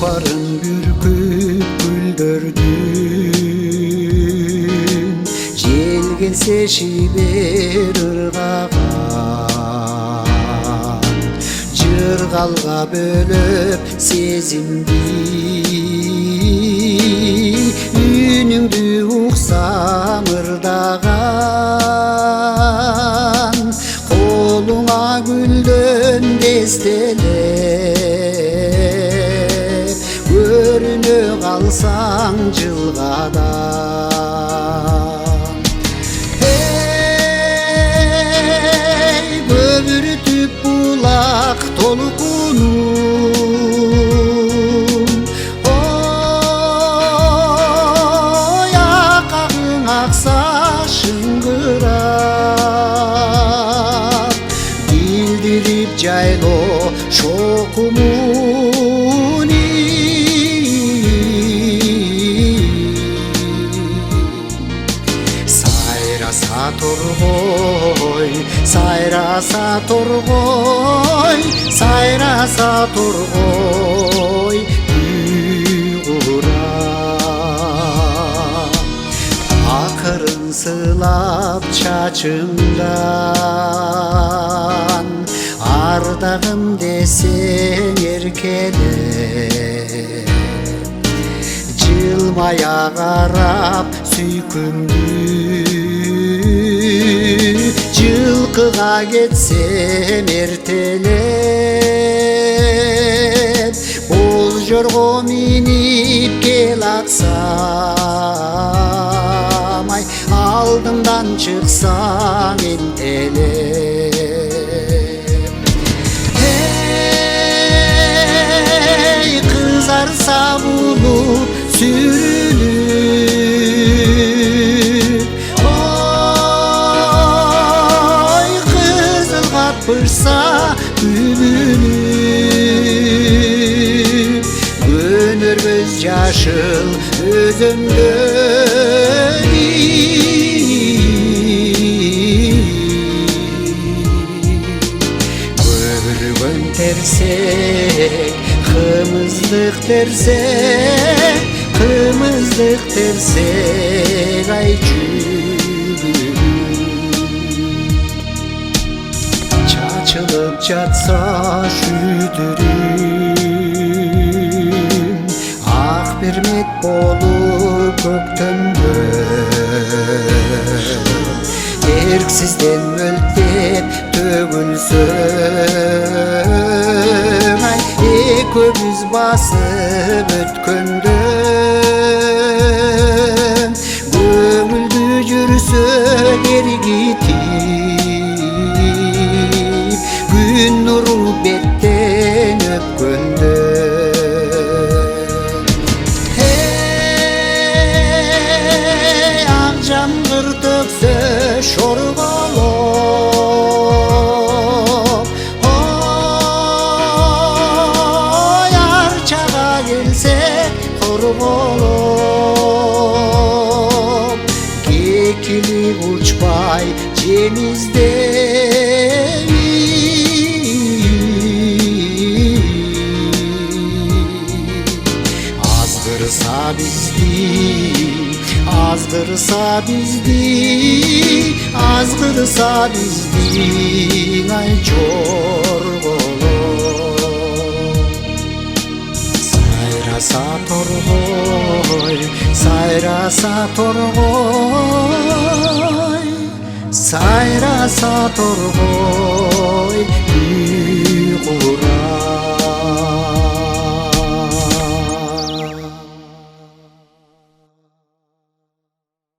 Barın bürküp güldürdün, jel gelse şiber ırgаған, жыргалга бөлөп сезимди, үнүңдү уксам ырдаган, колуңа гүлдөн дестелеп көрүнө калсаң жылгадан. Эй, көбүртүп булак толкунум, ой акагың акса шыңгырап, билдирип жайло шокумуни. Сайраса торгой, сайраса торгой, сайраса торгой уйгура. Акырын сылап чачымдан, ардагым десең эркелеп, жылмая карап сүйкүмдү, жылкыга кетсем эртелеп, боз жорго минип келатсам, ай алдымдан чыксаң энтелеп. Эй, кызарса булуп сүрүнүп, ой кызыл капырса күбүнүп, көнөр көз жашыл өзөмдөрү. Көргөн терсең, кымыздык терсең, кымыздык терсең, ай жүгүрүп, чачылып жатса шүйдүрүм, ак бермек болуп көктөмдөн, эрксизден мөлтеп төгүлсөң, ай экөөбүз басып өткөндө, көңүлдү жүрсө эргитип, күн нуру беттен өпкөндө. Эй, ак жамгыр төксө шорголоп, ой арчага келсе корголоп, кекилип учпай жемиздей, азгырса бизди, азгырса бизди, азгырса бизди, ай жорголоп. Сайраса торгой, сайраса торгой, сайраса торгой.